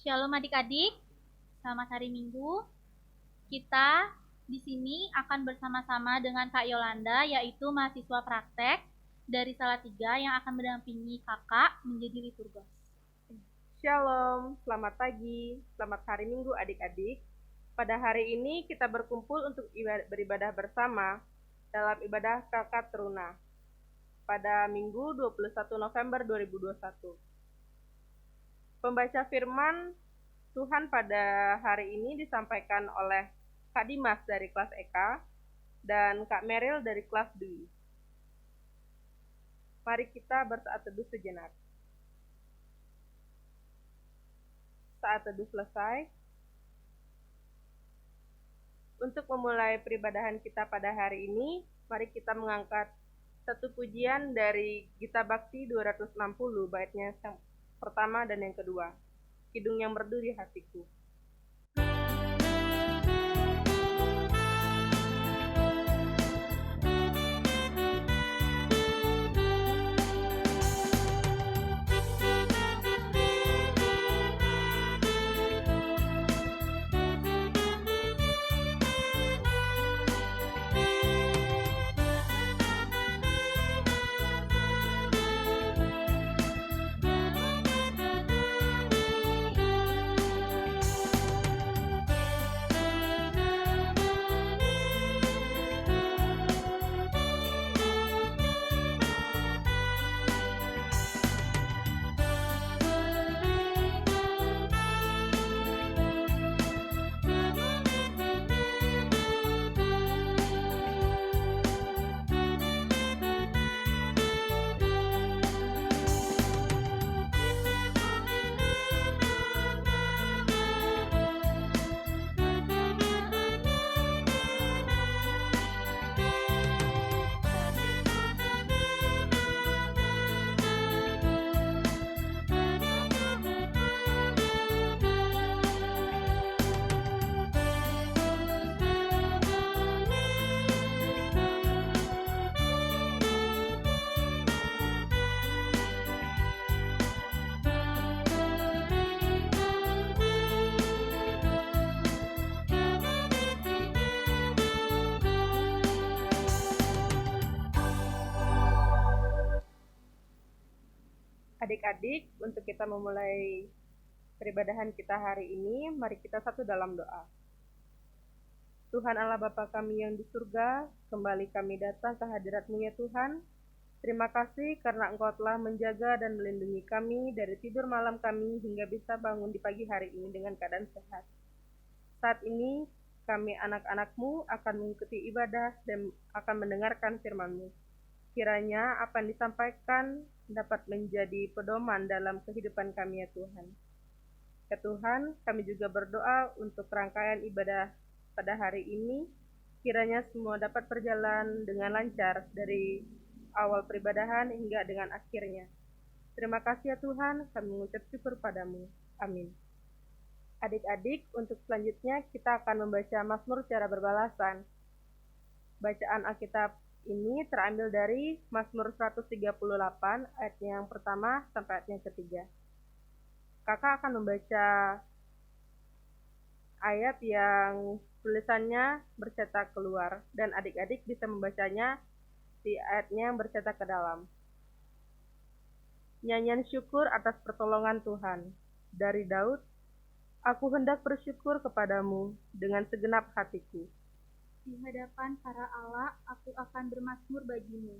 Shalom adik-adik, selamat hari Minggu. Kita di sini akan bersama-sama dengan Kak Yolanda, yaitu mahasiswa praktek dari Salatiga yang akan mendampingi kakak menjadi liturgos. Shalom, selamat pagi, selamat hari Minggu adik-adik. Pada hari ini kita berkumpul untuk beribadah bersama dalam ibadah Kakak Teruna pada Minggu 21 November 2021. Pembaca firman Tuhan pada hari ini disampaikan oleh Kak Dimas dari kelas EK dan Kak Meril dari kelas Dwi. Mari kita bersaat teduh sejenak. Saat teduh selesai, untuk memulai peribadahan kita pada hari ini, mari kita mengangkat satu pujian dari Gita Bakti 260, baitnya yang pertama dan yang kedua. Kidung yang merdu di hatiku. Adik-adik, untuk kita memulai peribadahan kita hari ini, mari kita satu dalam doa. Tuhan Allah Bapa kami yang di surga, kembali kami datang ke hadirat-Mu ya Tuhan. Terima kasih karena Engkau telah menjaga dan melindungi kami dari tidur malam kami hingga bisa bangun di pagi hari ini dengan keadaan sehat. Saat ini kami anak-anak-Mu akan mengikuti ibadah dan akan mendengarkan firman-Mu. Kiranya apa yang disampaikan dapat menjadi pedoman dalam kehidupan kami ya Tuhan. Ya Tuhan, kami juga berdoa untuk rangkaian ibadah pada hari ini. Kiranya semua dapat berjalan dengan lancar dari awal peribadahan hingga dengan akhirnya. Terima kasih ya Tuhan, kami mengucap syukur padamu. Amin. Adik-adik, untuk selanjutnya kita akan membaca Mazmur secara berbalasan. Bacaan Alkitab ini terambil dari Mazmur 138 ayat yang pertama sampai ayat yang ketiga. Kakak akan membaca ayat yang tulisannya bercetak keluar dan adik-adik bisa membacanya di ayatnya yang bercetak ke dalam. Nyanyian syukur atas pertolongan Tuhan. Dari Daud, aku hendak bersyukur kepadamu dengan segenap hatiku. Di hadapan para Allah, aku akan bermazmur bagimu.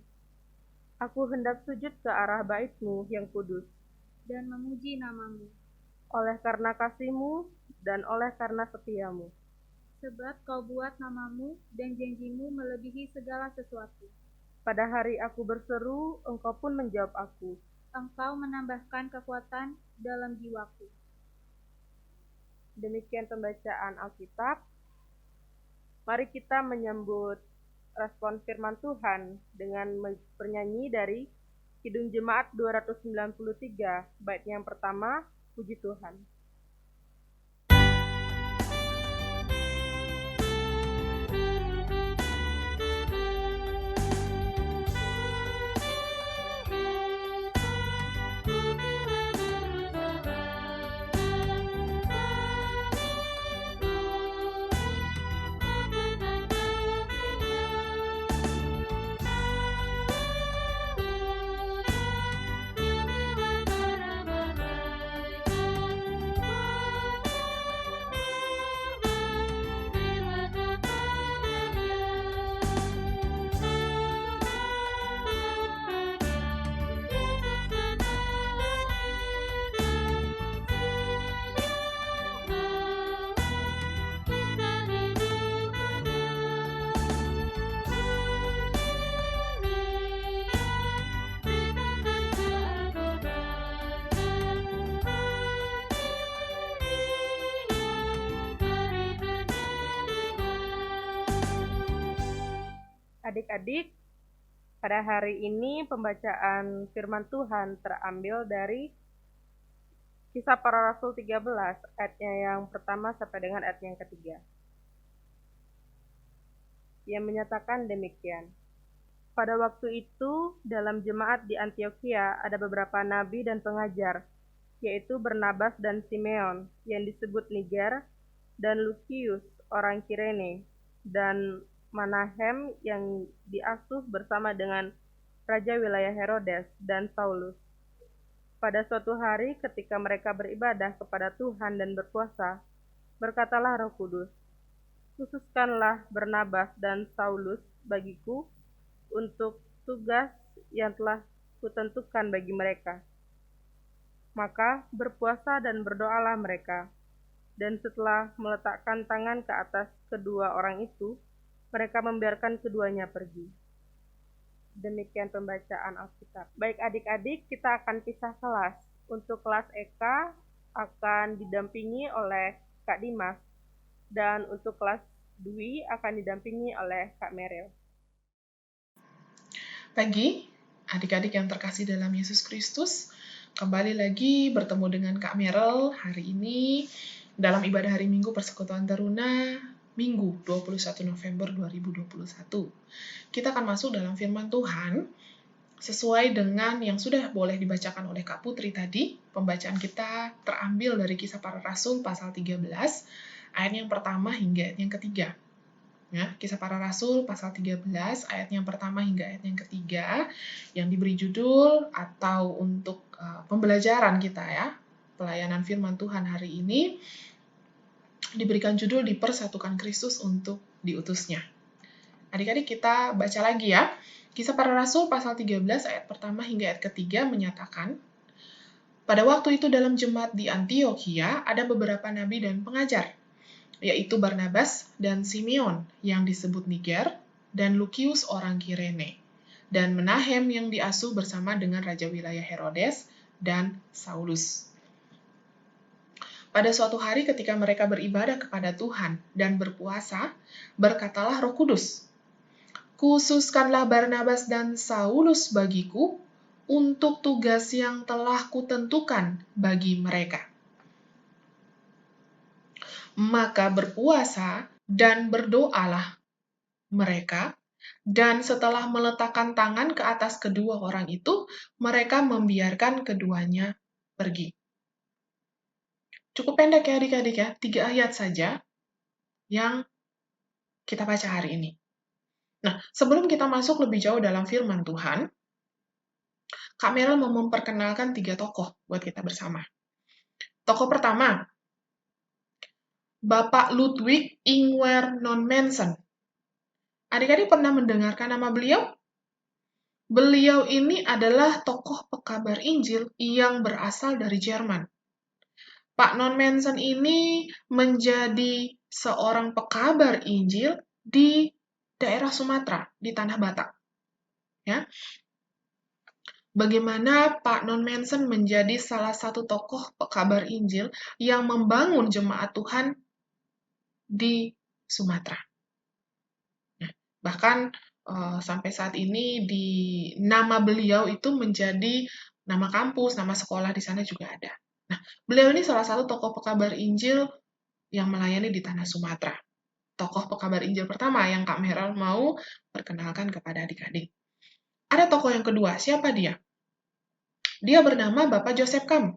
Aku hendak sujud ke arah bait-Mu yang kudus dan memuji namamu. Oleh karena kasih-Mu dan oleh karena setia-Mu. Sebab kau buat namamu dan janjimu melebihi segala sesuatu. Pada hari aku berseru, Engkau pun menjawab aku. Engkau menambahkan kekuatan dalam jiwaku. Demikian pembacaan Alkitab. Mari kita menyambut respon firman Tuhan dengan bernyanyi dari Kidung Jemaat 293, bait yang pertama, Puji Tuhan. Adik-adik, pada hari ini pembacaan firman Tuhan terambil dari Kisah Para Rasul 13, ayatnya yang pertama sampai dengan ayat yang ketiga. Yang menyatakan demikian. Pada waktu itu, dalam jemaat di Antiokhia ada beberapa nabi dan pengajar, yaitu Barnabas dan Simeon, yang disebut Niger, dan Lukius, orang Kirene, dan Manahem yang diasuh bersama dengan raja wilayah Herodes dan Saulus. Pada suatu hari ketika mereka beribadah kepada Tuhan dan berpuasa, berkatalah Roh Kudus, "Khususkanlah Barnabas dan Saulus bagiku untuk tugas yang telah kutentukan bagi mereka." Maka berpuasa dan berdoalah mereka, dan setelah meletakkan tangan ke atas kedua orang itu, mereka membiarkan keduanya pergi. Demikian pembacaan Alkitab. Baik adik-adik, kita akan pisah kelas. Untuk kelas EK akan didampingi oleh Kak Dimas, dan untuk kelas Dwi akan didampingi oleh Kak Merel. Pagi, adik-adik yang terkasih dalam Yesus Kristus, kembali lagi bertemu dengan Kak Merel hari ini dalam ibadah hari Minggu Persekutuan Taruna Minggu 21 November 2021. Kita akan masuk dalam firman Tuhan sesuai dengan yang sudah boleh dibacakan oleh Kak Putri tadi. Pembacaan kita terambil dari Kisah Para Rasul pasal 13, ayat yang pertama hingga ayat yang ketiga. Ya, Kisah Para Rasul pasal 13 ayat yang pertama hingga ayat yang ketiga yang diberi judul atau untuk pembelajaran kita ya, pelayanan firman Tuhan hari ini diberikan judul "Dipersatukan Kristus untuk diutusnya". Adik-adik kita baca lagi ya. Kisah Para Rasul pasal 13 ayat pertama hingga ayat ketiga menyatakan, pada waktu itu dalam jemaat di Antiokhia ada beberapa nabi dan pengajar, yaitu Barnabas dan Simeon yang disebut Niger, dan Lukius orang Kirene, dan Menahem yang diasuh bersama dengan raja wilayah Herodes dan Saulus. Pada suatu hari ketika mereka beribadah kepada Tuhan dan berpuasa, berkatalah Roh Kudus, "Khususkanlah Barnabas dan Saulus bagiku untuk tugas yang telah kutentukan bagi mereka." Maka berpuasa dan berdoalah mereka, dan setelah meletakkan tangan ke atas kedua orang itu, mereka membiarkan keduanya pergi. Cukup pendek ya adik-adik ya, 3 ayat saja yang kita baca hari ini. Nah, sebelum kita masuk lebih jauh dalam firman Tuhan, Kak Merel mau memperkenalkan 3 tokoh buat kita bersama. Tokoh pertama, Bapak Ludwig Ingwer Non-Mensen. Adik-adik pernah mendengarkan nama beliau? Beliau ini adalah tokoh pekabar Injil yang berasal dari Jerman. Pak Non-Mensen ini menjadi seorang pekabar Injil di daerah Sumatera, di Tanah Batak. Ya. Bagaimana Pak Non-Mensen menjadi salah satu tokoh pekabar Injil yang membangun jemaat Tuhan di Sumatera. Nah, bahkan sampai saat ini di nama beliau itu menjadi nama kampus, nama sekolah di sana juga ada. Nah, beliau ini salah satu tokoh pekabar Injil yang melayani di tanah Sumatera. Tokoh pekabar Injil pertama yang Kak Merel mau perkenalkan kepada adik-adik. Ada tokoh yang kedua, siapa dia? Dia bernama Bapak Joseph Kam.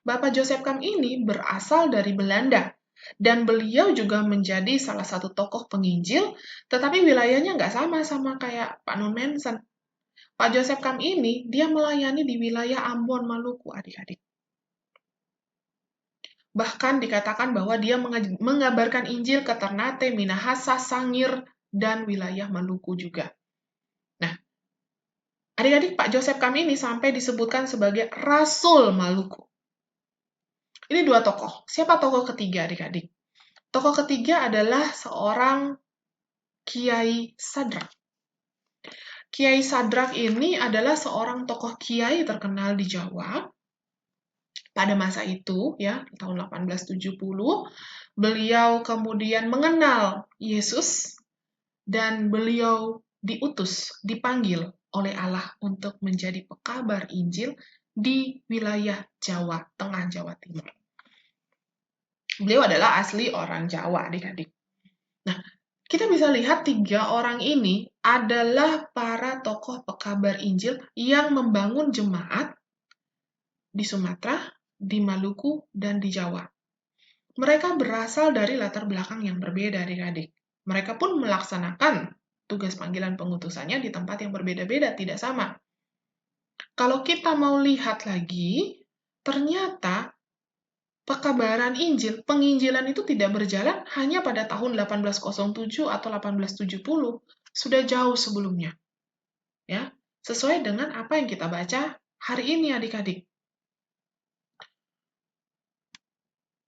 Bapak Joseph Kam ini berasal dari Belanda, dan beliau juga menjadi salah satu tokoh penginjil, tetapi wilayahnya nggak sama kayak Pak Non-Mensen. Pak Joseph Kam ini, dia melayani di wilayah Ambon, Maluku, adik-adik. Bahkan dikatakan bahwa dia mengabarkan Injil ke Ternate, Minahasa, Sangir, dan wilayah Maluku juga. Nah, adik-adik, Pak Joseph Kam ini sampai disebutkan sebagai Rasul Maluku. Ini 2 tokoh. Siapa tokoh ketiga, adik-adik? Tokoh ketiga adalah seorang Kiai Sadrak. Kiai Sadrak ini adalah seorang tokoh kiai terkenal di Jawa. Pada masa itu, ya, tahun 1870, beliau kemudian mengenal Yesus dan beliau diutus, dipanggil oleh Allah untuk menjadi pekabar Injil di wilayah Jawa Tengah, Jawa Timur. Beliau adalah asli orang Jawa, adik-adik. Nah, kita bisa lihat 3 orang ini adalah para tokoh pekabar Injil yang membangun jemaat di Sumatera, di Maluku, dan di Jawa. Mereka berasal dari latar belakang yang berbeda, adik-adik. Mereka pun melaksanakan tugas panggilan pengutusannya di tempat yang berbeda-beda, tidak sama. Kalau kita mau lihat lagi, ternyata pekabaran Injil, penginjilan itu tidak berjalan hanya pada tahun 1807 atau 1870, sudah jauh sebelumnya. Ya, sesuai dengan apa yang kita baca hari ini, adik-adik.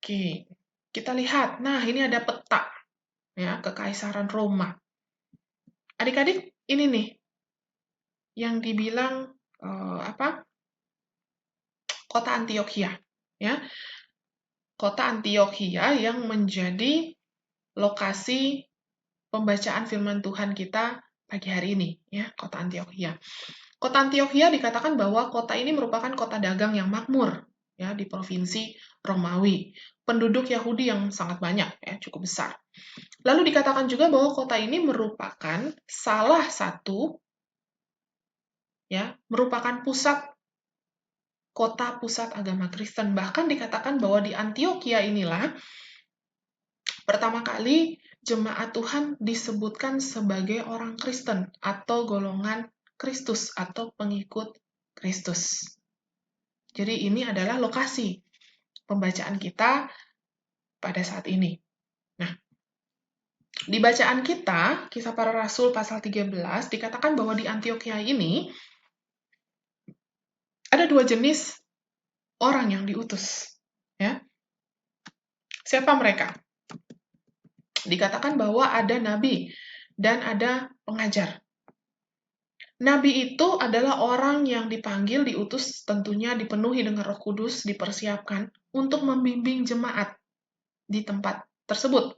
Oke, kita lihat. Nah, ini ada peta ya, Kekaisaran Roma. Adik-adik, ini nih yang dibilang kota Antiokhia, ya. Kota Antiokhia yang menjadi lokasi pembacaan firman Tuhan kita pagi hari ini, ya, kota Antiokhia. Kota Antiokhia dikatakan bahwa kota ini merupakan kota dagang yang makmur, ya, di provinsi Romawi. Penduduk Yahudi yang sangat banyak, ya, cukup besar. Lalu dikatakan juga bahwa kota ini merupakan salah satu, ya, merupakan kota pusat agama Kristen. Bahkan dikatakan bahwa di Antiokhia inilah pertama kali jemaat Tuhan disebutkan sebagai orang Kristen atau golongan Kristus atau pengikut Kristus. Jadi ini adalah lokasi pembacaan kita pada saat ini. Nah, di bacaan kita, Kisah Para Rasul pasal 13, dikatakan bahwa di Antiokhia ini ada 2 jenis orang yang diutus. Ya. Siapa mereka? Dikatakan bahwa ada nabi dan ada pengajar. Nabi itu adalah orang yang dipanggil, diutus, tentunya dipenuhi dengan Roh Kudus, dipersiapkan untuk membimbing jemaat di tempat tersebut.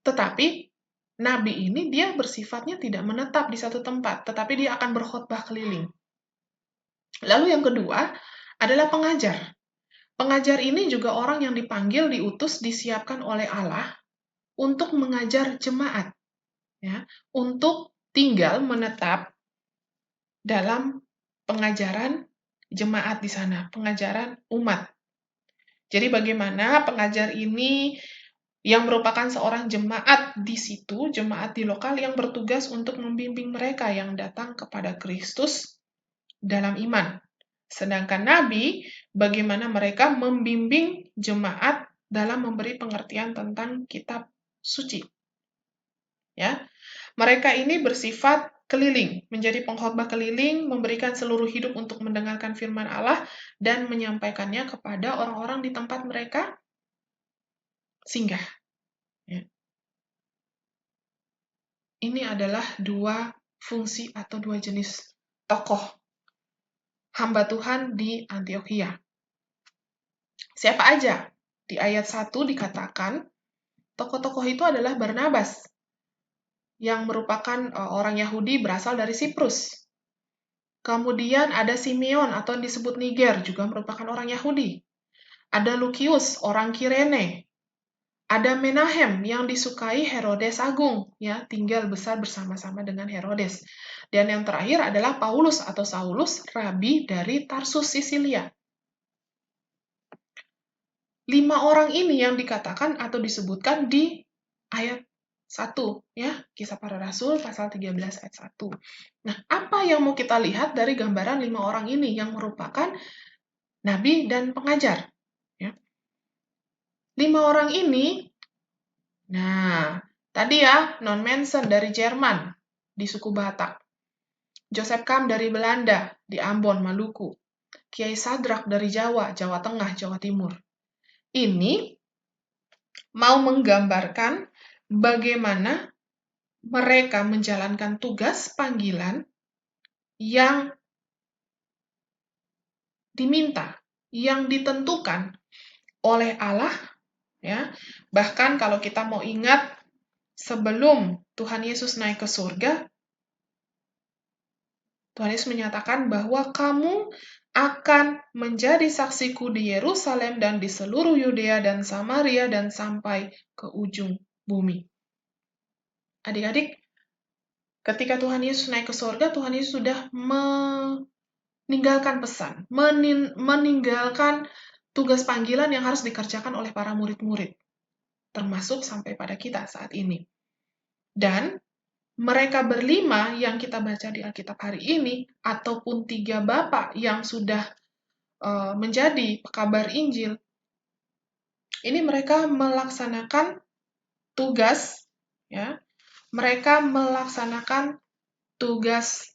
Tetapi, nabi ini dia bersifatnya tidak menetap di satu tempat, tetapi dia akan berkhotbah keliling. Lalu yang kedua adalah pengajar. Pengajar ini juga orang yang dipanggil, diutus, disiapkan oleh Allah untuk mengajar jemaat, ya, untuk tinggal menetap dalam pengajaran jemaat di sana, pengajaran umat. Jadi bagaimana pengajar ini yang merupakan seorang jemaat di situ, jemaat di lokal yang bertugas untuk membimbing mereka yang datang kepada Kristus dalam iman. Sedangkan nabi, bagaimana mereka membimbing jemaat dalam memberi pengertian tentang kitab suci. Ya. Mereka ini bersifat keliling, menjadi pengkhotbah keliling, memberikan seluruh hidup untuk mendengarkan firman Allah dan menyampaikannya kepada orang-orang di tempat mereka singgah. Ya. Ini adalah 2 fungsi atau 2 jenis tokoh hamba Tuhan di Antiokhia. Siapa aja? Di ayat 1 dikatakan, tokoh-tokoh itu adalah Barnabas, yang merupakan orang Yahudi berasal dari Siprus. Kemudian ada Simeon atau yang disebut Niger, juga merupakan orang Yahudi. Ada Lukius, orang Kirene. Ada Menahem yang disukai Herodes Agung, ya, tinggal besar bersama-sama dengan Herodes. Dan yang terakhir adalah Paulus atau Saulus, rabi dari Tarsus, Sisilia. 5 orang ini yang dikatakan atau disebutkan di ayat 1, ya, Kisah Para Rasul pasal 13 ayat 1. Nah, apa yang mau kita lihat dari gambaran 5 orang ini yang merupakan nabi dan pengajar? Ya. 5 orang ini, nah, tadi ya, non-mention dari Jerman, di suku Batak. Joseph Kam dari Belanda, di Ambon, Maluku. Kiai Sadrak dari Jawa, Jawa Tengah, Jawa Timur. Ini mau menggambarkan bagaimana mereka menjalankan tugas panggilan yang diminta, yang ditentukan oleh Allah, ya. Bahkan kalau kita mau ingat, sebelum Tuhan Yesus naik ke surga, Tuhan Yesus menyatakan bahwa kamu akan menjadi saksiku di Yerusalem dan di seluruh Yudea dan Samaria dan sampai ke ujung bumi. Adik-adik, ketika Tuhan Yesus naik ke surga, Tuhan Yesus sudah meninggalkan pesan, meninggalkan tugas panggilan yang harus dikerjakan oleh para murid-murid, termasuk sampai pada kita saat ini. Dan mereka berlima yang kita baca di Alkitab hari ini, ataupun 3 bapak yang sudah menjadi pekabar Injil, ini mereka melaksanakan tugas, ya, mereka melaksanakan tugas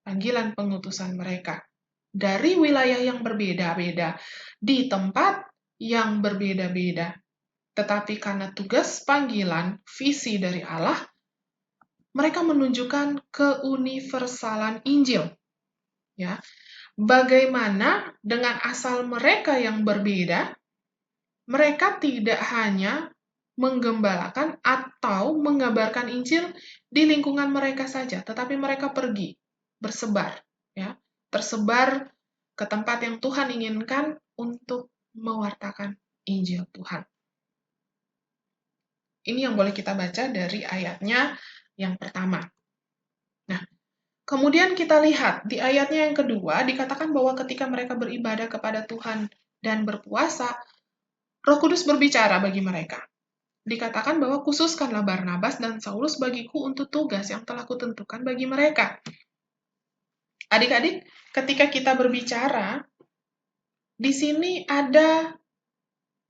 panggilan pengutusan mereka dari wilayah yang berbeda-beda, di tempat yang berbeda-beda. Tetapi karena tugas panggilan, visi dari Allah, mereka menunjukkan keuniversalan Injil. Ya, bagaimana dengan asal mereka yang berbeda, mereka tidak hanya menggembalakan atau mengabarkan Injil di lingkungan mereka saja, tetapi mereka pergi, bersebar, ya, tersebar ke tempat yang Tuhan inginkan untuk mewartakan Injil Tuhan. Ini yang boleh kita baca dari ayatnya yang pertama. Nah, kemudian kita lihat di ayatnya yang kedua, dikatakan bahwa ketika mereka beribadah kepada Tuhan dan berpuasa, Roh Kudus berbicara bagi mereka. Dikatakan bahwa khususkanlah Barnabas dan Saulus bagiku untuk tugas yang telah kutentukan bagi mereka. Adik-adik, ketika kita berbicara, di sini ada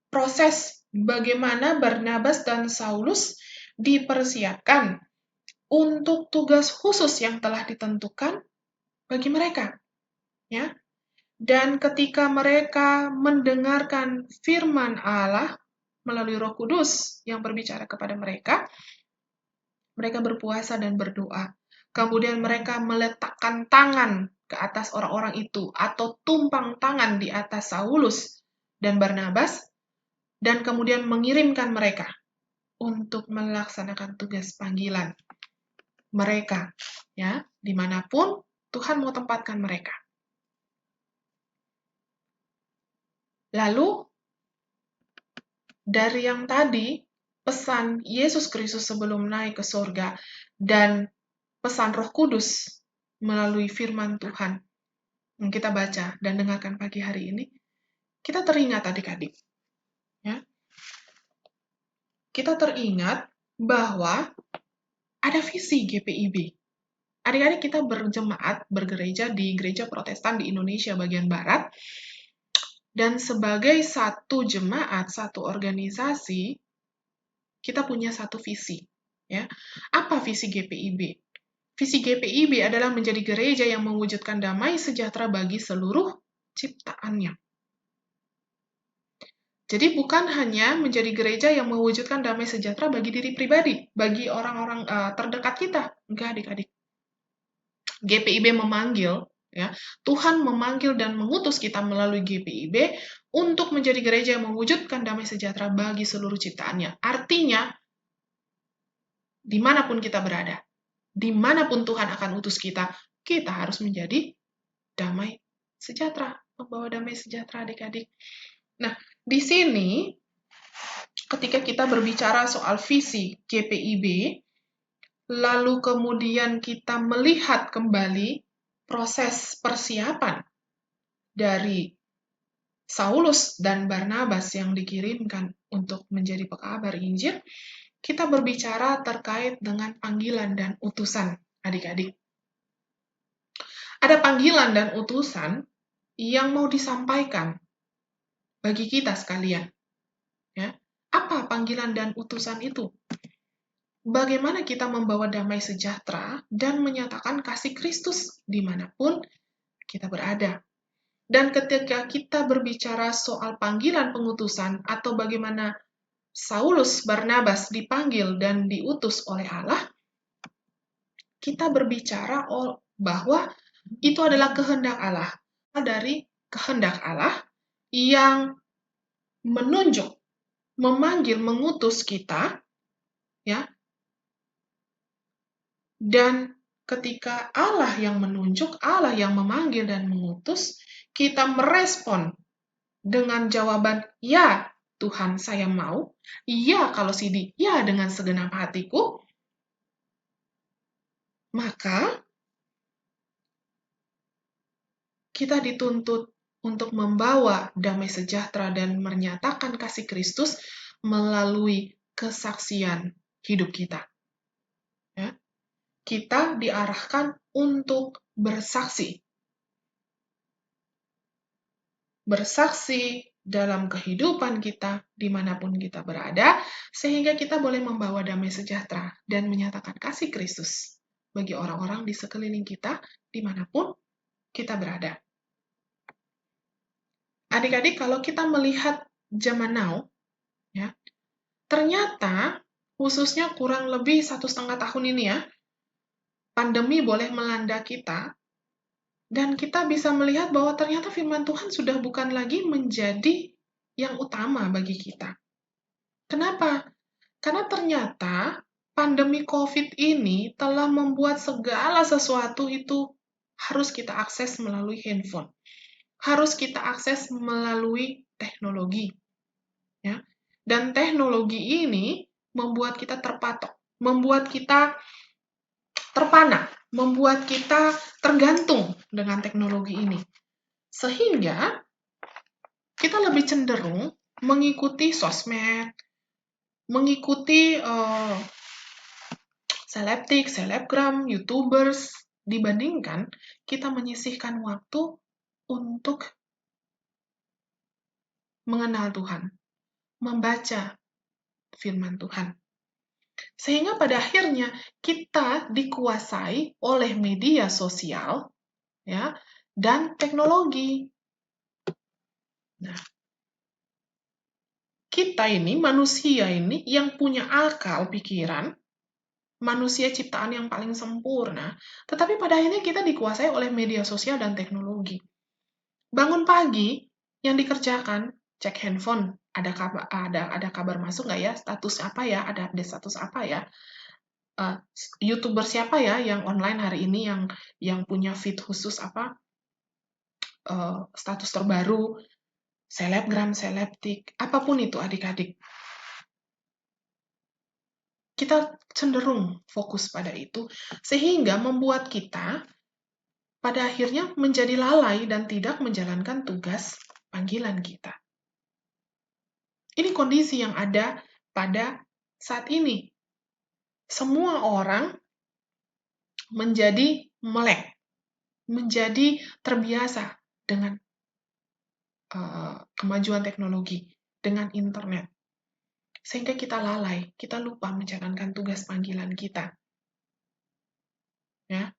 proses bagaimana Barnabas dan Saulus dipersiapkan untuk tugas khusus yang telah ditentukan bagi mereka. Ya. Dan ketika mereka mendengarkan firman Allah melalui Roh Kudus yang berbicara kepada mereka berpuasa dan berdoa. Kemudian mereka meletakkan tangan ke atas orang-orang itu atau tumpang tangan di atas Saulus dan Barnabas dan kemudian mengirimkan mereka untuk melaksanakan tugas panggilan mereka, ya, dimanapun Tuhan mau tempatkan mereka. Lalu dari yang tadi pesan Yesus Kristus sebelum naik ke surga dan pesan Roh Kudus melalui firman Tuhan yang kita baca dan dengarkan pagi hari ini, kita teringat adik-adik. Ya. Kita teringat bahwa ada visi GPIB. Adik-adik kita berjemaat, bergereja di gereja Protestan di Indonesia bagian Barat, dan sebagai satu jemaat, satu organisasi, kita punya satu visi. Ya. Apa visi GPIB? Visi GPIB adalah menjadi gereja yang mewujudkan damai sejahtera bagi seluruh ciptaannya. Jadi bukan hanya menjadi gereja yang mewujudkan damai sejahtera bagi diri pribadi, bagi orang-orang terdekat kita. Enggak, adik-adik. GPIB memanggil, ya, Tuhan memanggil dan mengutus kita melalui GPIB untuk menjadi gereja yang mewujudkan damai sejahtera bagi seluruh ciptaannya. Artinya, dimanapun kita berada, dimanapun Tuhan akan utus kita, kita harus menjadi damai sejahtera, membawa damai sejahtera adik-adik. Nah, di sini, ketika kita berbicara soal visi GPIB, lalu kemudian kita melihat kembali proses persiapan dari Saulus dan Barnabas yang dikirimkan untuk menjadi pekabar Injil, kita berbicara terkait dengan panggilan dan utusan, adik-adik. Ada panggilan dan utusan yang mau disampaikan bagi kita sekalian. Ya. Apa panggilan dan utusan itu? Bagaimana kita membawa damai sejahtera dan menyatakan kasih Kristus dimanapun kita berada. Dan ketika kita berbicara soal panggilan pengutusan atau bagaimana Saulus Barnabas dipanggil dan diutus oleh Allah, kita berbicara bahwa itu adalah kehendak Allah. Dari kehendak Allah yang menunjuk, memanggil, mengutus kita, ya, dan ketika Allah yang menunjuk, Allah yang memanggil dan mengutus, kita merespon dengan jawaban, ya Tuhan saya mau, ya kalau Sidi, ya dengan segenap hatiku, maka kita dituntut untuk membawa damai sejahtera dan menyatakan kasih Kristus melalui kesaksian hidup kita. Ya. Kita diarahkan untuk bersaksi. Bersaksi dalam kehidupan kita, dimanapun kita berada, sehingga kita boleh membawa damai sejahtera dan menyatakan kasih Kristus bagi orang-orang di sekeliling kita, dimanapun kita berada. Adik-adik, kalau kita melihat zaman now, ya, ternyata khususnya kurang lebih 1,5 tahun ini ya, pandemi boleh melanda kita, dan kita bisa melihat bahwa ternyata firman Tuhan sudah bukan lagi menjadi yang utama bagi kita. Kenapa? Karena ternyata pandemi COVID ini telah membuat segala sesuatu itu harus kita akses melalui handphone. Harus kita akses melalui teknologi. Ya. Dan teknologi ini membuat kita terpatok, membuat kita terpana, membuat kita tergantung dengan teknologi ini. Sehingga kita lebih cenderung mengikuti sosmed, mengikuti selebtik, selebgram, YouTubers, dibandingkan kita menyisihkan waktu untuk mengenal Tuhan, membaca firman Tuhan. Sehingga pada akhirnya kita dikuasai oleh media sosial, ya, dan teknologi. Nah, kita ini, manusia ini yang punya akal pikiran, manusia ciptaan yang paling sempurna, tetapi pada akhirnya kita dikuasai oleh media sosial dan teknologi. Bangun pagi, yang dikerjakan, cek handphone, ada kabar masuk nggak ya, status apa ya, ada update status apa ya, YouTuber siapa ya yang online hari ini yang punya feed khusus apa, status terbaru, selebgram, selebtik, apapun itu adik-adik. Kita cenderung fokus pada itu, sehingga membuat kita pada akhirnya menjadi lalai dan tidak menjalankan tugas panggilan kita. Ini kondisi yang ada pada saat ini. Semua orang menjadi melek, menjadi terbiasa dengan kemajuan teknologi, dengan internet. Sehingga kita lalai, kita lupa menjalankan tugas panggilan kita. Ya.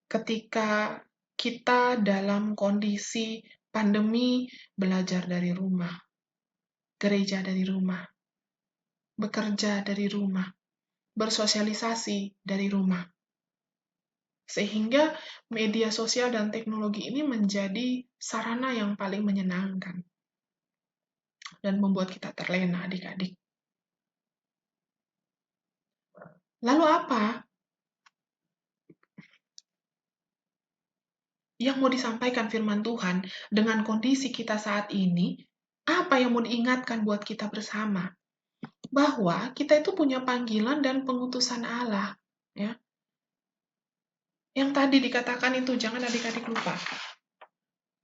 Ketika kita dalam kondisi pandemi, belajar dari rumah, gereja dari rumah, bekerja dari rumah, bersosialisasi dari rumah. Sehingga media sosial dan teknologi ini menjadi sarana yang paling menyenangkan dan membuat kita terlena, adik-adik. Lalu apa yang mau disampaikan firman Tuhan dengan kondisi kita saat ini? Apa yang mau diingatkan buat kita bersama? Bahwa kita itu punya panggilan dan pengutusan Allah, ya. Yang tadi dikatakan itu, jangan adik-adik lupa.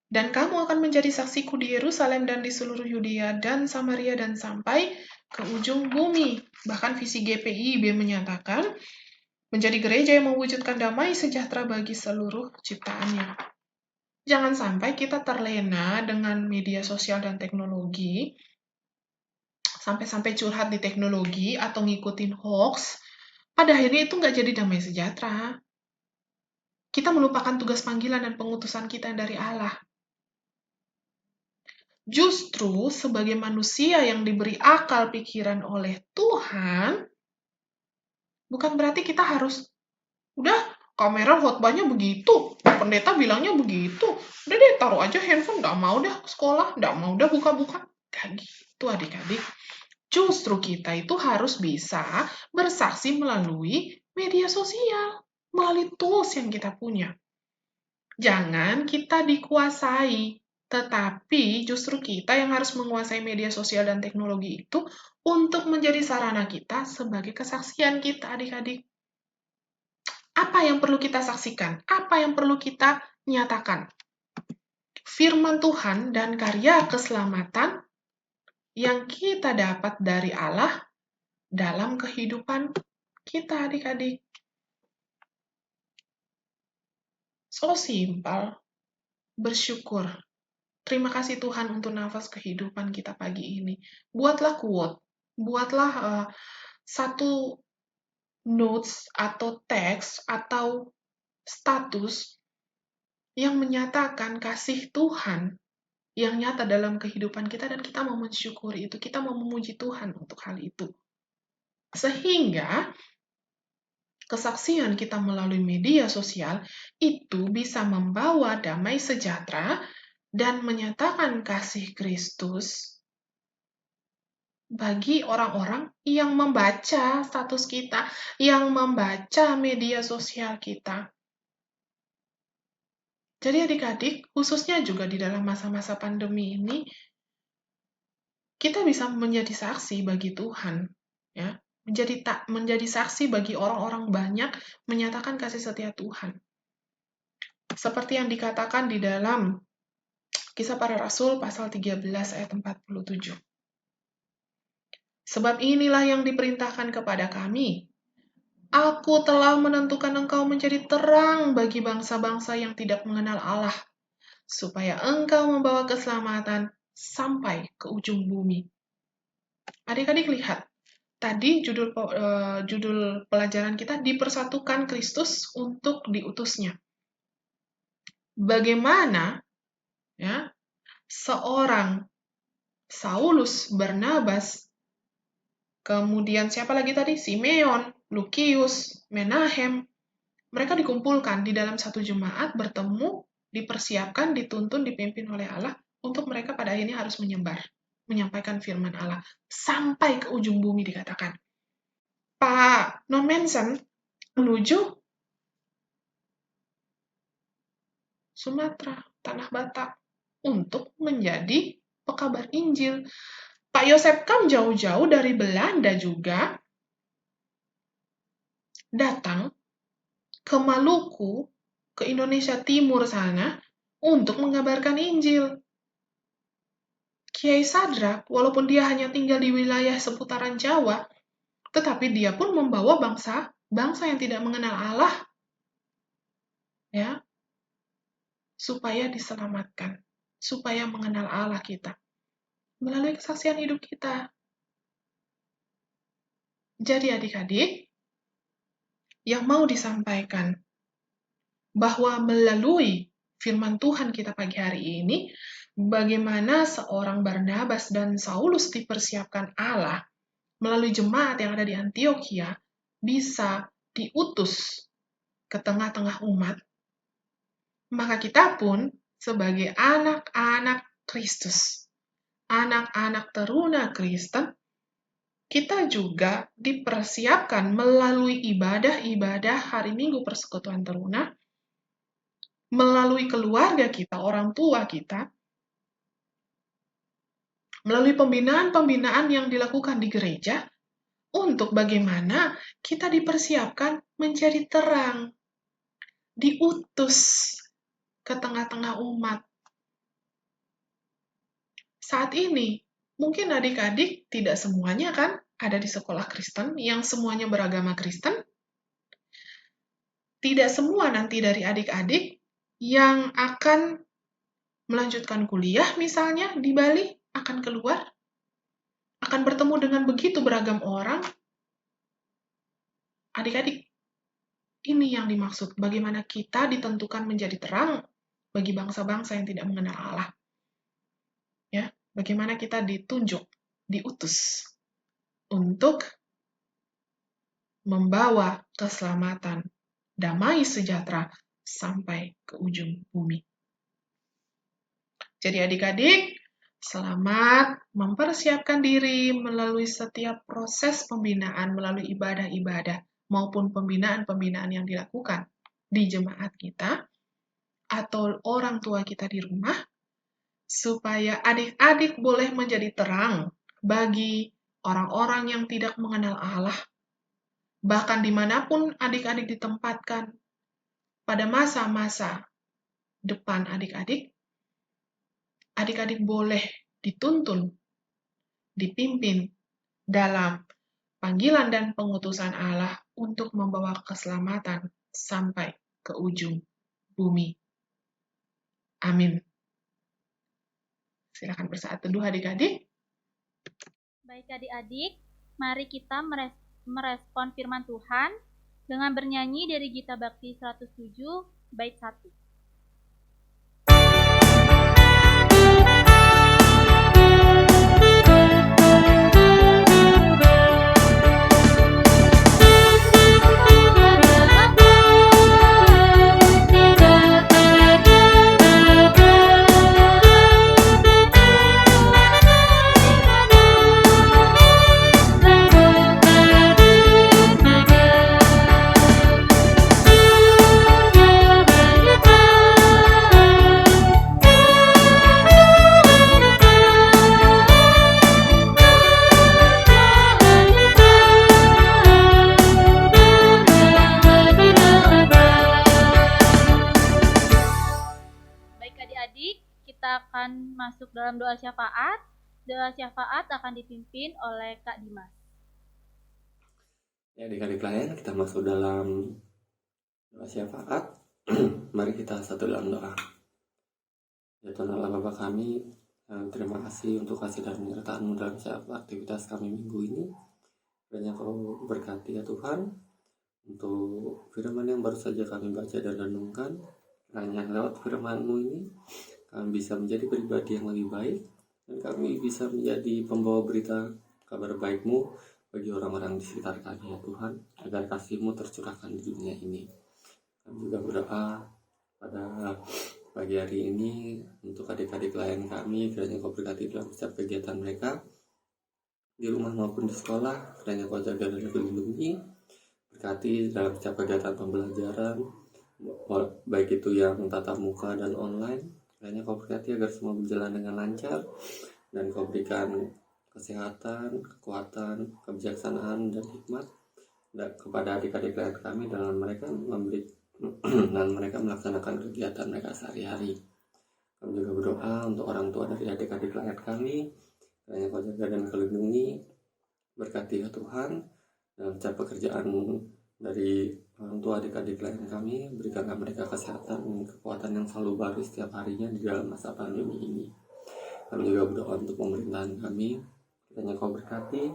Dan kamu akan menjadi saksiku di Yerusalem dan di seluruh Yudea dan Samaria dan sampai ke ujung bumi. Bahkan visi GPIIB menyatakan menjadi gereja yang mewujudkan damai sejahtera bagi seluruh ciptaannya. Jangan sampai kita terlena dengan media sosial dan teknologi, sampai-sampai curhat di teknologi atau ngikutin hoax, pada akhirnya itu nggak jadi damai sejahtera. Kita melupakan tugas panggilan dan pengutusan kita dari Allah. Justru sebagai manusia yang diberi akal pikiran oleh Tuhan, bukan berarti kita harus, udah kamera khotbahnya begitu, pendeta bilangnya begitu, udah deh taruh aja handphone, nggak mau dah sekolah, nggak mau dah buka-buka. Kayak gitu adik-adik. Justru kita itu harus bisa bersaksi melalui media sosial, melalui tools yang kita punya. Jangan kita dikuasai, tetapi justru kita yang harus menguasai media sosial dan teknologi itu untuk menjadi sarana kita sebagai kesaksian kita, adik-adik. Apa yang perlu kita saksikan? Apa yang perlu kita nyatakan? Firman Tuhan dan karya keselamatan yang kita dapat dari Allah dalam kehidupan kita, adik-adik. So simple. Bersyukur. Terima kasih Tuhan untuk nafas kehidupan kita pagi ini. Buatlah quote, buatlah satu notes atau teks atau status yang menyatakan kasih Tuhan yang nyata dalam kehidupan kita dan kita mau mensyukuri itu, kita mau memuji Tuhan untuk hal itu. Sehingga kesaksian kita melalui media sosial itu bisa membawa damai sejahtera dan menyatakan kasih Kristus bagi orang-orang yang membaca status kita, yang membaca media sosial kita. Jadi adik-adik, khususnya juga di dalam masa-masa pandemi ini, kita bisa menjadi saksi bagi Tuhan, ya, menjadi saksi bagi orang-orang banyak menyatakan kasih setia Tuhan. Seperti yang dikatakan di dalam Kisah Para Rasul pasal 13 ayat 47. Sebab inilah yang diperintahkan kepada kami. Aku telah menentukan engkau menjadi terang bagi bangsa-bangsa yang tidak mengenal Allah, supaya engkau membawa keselamatan sampai ke ujung bumi. Adik-adik lihat, tadi judul pelajaran kita dipersatukan Kristus untuk diutusnya. Bagaimana ya seorang Saulus, Barnabas, kemudian siapa lagi tadi? Simeon, Lukius, Menahem. Mereka dikumpulkan di dalam satu jemaat, bertemu, dipersiapkan, dituntun, dipimpin oleh Allah, untuk mereka pada akhirnya harus menyebar, menyampaikan firman Allah, sampai ke ujung bumi dikatakan. Pak Non Manson menuju Sumatera, Tanah Batak, untuk menjadi pekabar Injil. Pak Yosef Kam jauh-jauh dari Belanda juga datang ke Maluku, ke Indonesia Timur sana, untuk mengabarkan Injil. Kiai Sadrak, walaupun dia hanya tinggal di wilayah seputaran Jawa, tetapi dia pun membawa bangsa yang tidak mengenal Allah, ya, supaya diselamatkan, supaya mengenal Allah kita, melalui kesaksian hidup kita. Jadi adik-adik, yang mau disampaikan bahwa melalui firman Tuhan kita pagi hari ini, bagaimana seorang Barnabas dan Saulus dipersiapkan Allah melalui jemaat yang ada di Antioquia bisa diutus ke tengah-tengah umat, maka kita pun sebagai anak-anak Kristus, anak-anak teruna Kristen, kita juga dipersiapkan melalui ibadah-ibadah hari Minggu Persekutuan Teruna, melalui keluarga kita, orang tua kita, melalui pembinaan-pembinaan yang dilakukan di gereja, untuk bagaimana kita dipersiapkan menjadi terang, diutus ke tengah-tengah umat. Saat ini, mungkin adik-adik tidak semuanya kan ada di sekolah Kristen yang semuanya beragama Kristen. Tidak semua nanti dari adik-adik yang akan melanjutkan kuliah misalnya di Bali akan keluar, akan bertemu dengan begitu beragam orang. Adik-adik, ini yang dimaksud bagaimana kita ditentukan menjadi terang bagi bangsa-bangsa yang tidak mengenal Allah. Ya, bagaimana kita ditunjuk, diutus untuk membawa keselamatan, damai sejahtera sampai ke ujung bumi. Jadi adik-adik, selamat mempersiapkan diri melalui setiap proses pembinaan, melalui ibadah-ibadah maupun pembinaan-pembinaan yang dilakukan di jemaat kita atau orang tua kita di rumah, supaya adik-adik boleh menjadi terang bagi orang-orang yang tidak mengenal Allah. Bahkan dimanapun adik-adik ditempatkan, pada masa-masa depan adik-adik boleh dituntun, dipimpin dalam panggilan dan pengutusan Allah untuk membawa keselamatan sampai ke ujung bumi. Amin. Silakan bersaat teduh adik-adik. Baik adik-adik, mari kita merespon firman Tuhan dengan bernyanyi dari Gita Bakti 107 bait 1. Masuk dalam doa syafaat. Doa syafaat akan dipimpin oleh Kak Dimas. Ya, adik-adik lain, kita masuk dalam doa syafaat. Mari kita satu dalam doa. Ya Tuhan Allah Bapa kami, terima kasih untuk kasih dan penyertaan-Mu dalam setiap aktivitas kami minggu ini. Kiranya Kau berkati ya Tuhan, untuk firman yang baru saja kami baca dan renungkan. Kiranya lewat firman-Mu ini kami bisa menjadi pribadi yang lebih baik, dan kami bisa menjadi pembawa berita kabar baik-Mu bagi orang-orang di sekitar kami ya Tuhan, agar kasih-Mu tercurahkan di dunia ini. Kami juga berdoa pada pagi hari ini untuk adik-adik lain kami, kiranya Kau berkati dalam setiap kegiatan mereka di rumah maupun di sekolah, kiranya Kau jaga dan lindungi, berkati dalam setiap kegiatan pembelajaran, baik itu yang tatap muka dan online. Kiranya Kau berkati agar semua berjalan dengan lancar, dan Kau berikan kesehatan, kekuatan, kebijaksanaan, dan hikmat kepada adik-adik lain kami dalam mereka dan mereka melaksanakan kegiatan mereka sehari-hari. Kami juga berdoa untuk orang tua dari adik-adik lain kami, kiranya Kau jaga dan Kau lindungi, berkati ya Tuhan dalam setiap pekerjaan dari orang tua adik-adik lain kami. Berikanlah mereka kesehatan dan kekuatan yang selalu baru setiap harinya di dalam masa pandemi ini. Kami juga berdoa untuk pemerintahan kami, kiranya Kau berkati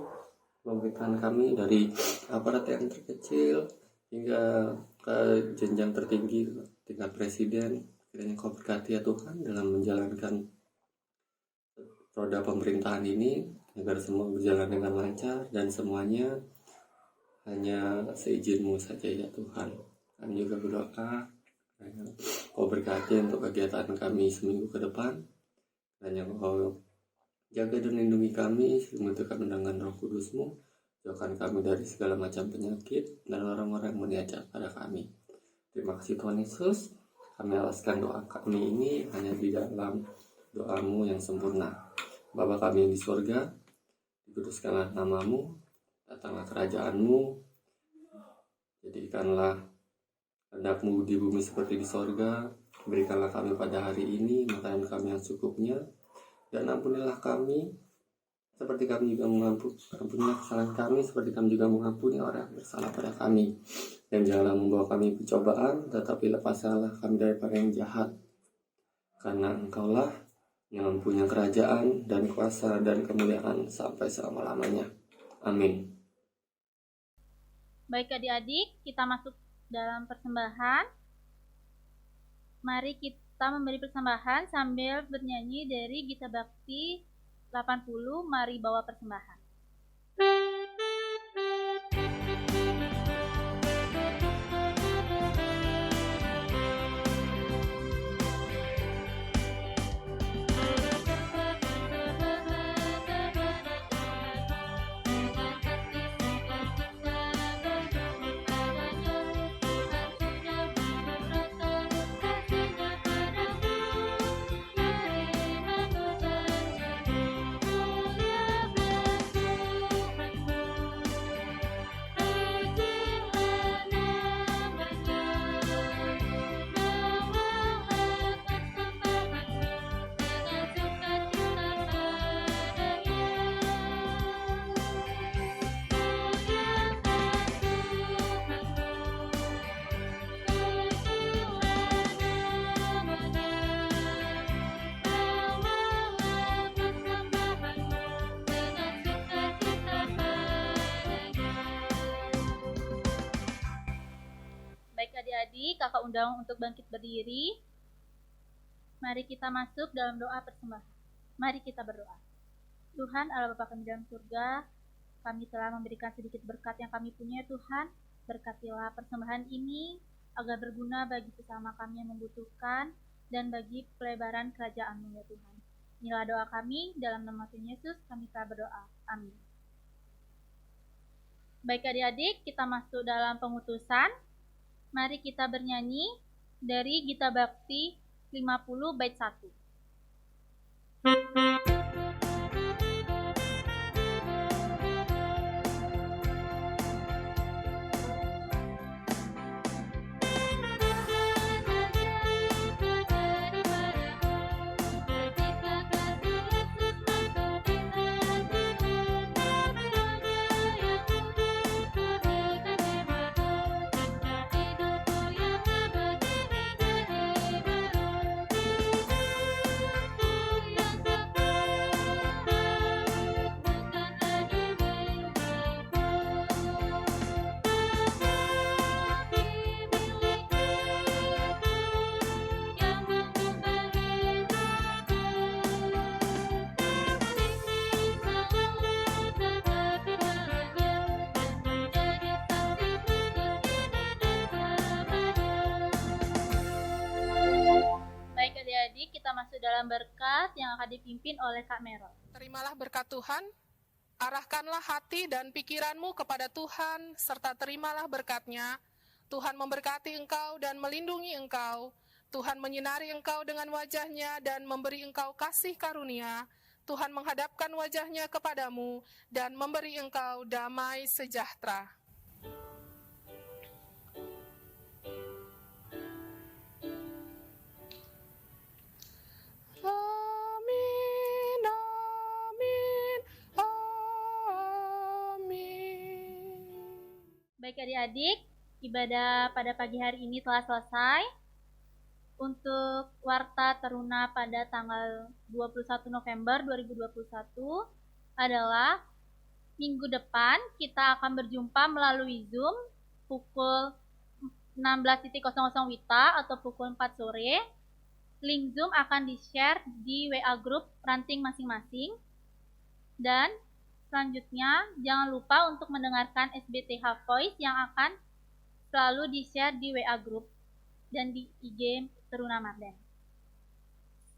pemerintahan kami dari aparat yang terkecil hingga ke jenjang tertinggi tingkat presiden. Kiranya Kau berkati ya Tuhan dalam menjalankan roda pemerintahan ini, agar semua berjalan dengan lancar dan semuanya hanya seizin-Mu saja ya Tuhan. Kami juga berdoa Kau berkati untuk kegiatan kami seminggu ke depan. Kiranya Kau jaga dan lindungi kami sehingga kami dengan Roh Kudus-Mu. Jauhkan kami dari segala macam penyakit dan orang-orang yang meniaca pada kami. Terima kasih Tuhan Yesus. Kami alaskan doa kami ini hanya di dalam doa-Mu yang sempurna. Bapa kami yang di surga, dikuduskanlah nama-Mu, datanglah kerajaan-Mu, jadikanlah kehendak-Mu di bumi seperti di sorga. Berikanlah kami pada hari ini makanan kami yang secukupnya, dan ampunilah kami seperti kami juga ampunilah kesalahan kami seperti kami juga mengampuni orang yang bersalah pada kami. Dan janganlah membawa kami pencobaan, tetapi lepaskanlah kami daripada yang jahat, karena Engkau-lah yang mempunyai kerajaan dan kuasa dan kemuliaan sampai selama-lamanya. Amin. Baik adik-adik, kita masuk dalam persembahan. Mari kita memberi persembahan sambil bernyanyi dari Gita Bakti 80, mari bawa persembahan. kakak undang untuk bangkit berdiri. Mari kita masuk dalam doa persembahan. Mari kita berdoa. Tuhan Allah Bapa kami dalam surga, kami telah memberikan sedikit berkat yang kami punya Tuhan. Berkatilah persembahan ini agar berguna bagi sesama kami yang membutuhkan dan bagi pelebaran kerajaan-Mu ya Tuhan. Inilah doa kami, dalam nama Tuhan Yesus kami telah berdoa. Amin. Baik adik-adik, kita masuk dalam pengutusan. Mari kita bernyanyi dari Gita Bakti 50 bait 1. Baik adik-adik, kita masuk dalam berkat yang akan dipimpin oleh Kak Merol. Terimalah berkat Tuhan, arahkanlah hati dan pikiranmu kepada Tuhan, serta terimalah berkat-Nya. Tuhan memberkati engkau dan melindungi engkau. Tuhan menyinari engkau dengan wajah-Nya dan memberi engkau kasih karunia. Tuhan menghadapkan wajah-Nya kepadamu dan memberi engkau damai sejahtera. Amin, amin, amin. Baik adik-adik, ibadah pada pagi hari ini telah selesai. Untuk Warta Teruna pada tanggal 21 November 2021 adalah minggu depan kita akan berjumpa melalui Zoom pukul 16.00 WITA atau pukul 4 sore. Link Zoom akan di-share di WA Group ranting masing-masing. Dan selanjutnya, jangan lupa untuk mendengarkan SBTH Voice yang akan selalu di-share di WA Group dan di IG Teruna Mardan.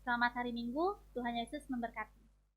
Selamat hari Minggu, Tuhan Yesus memberkati.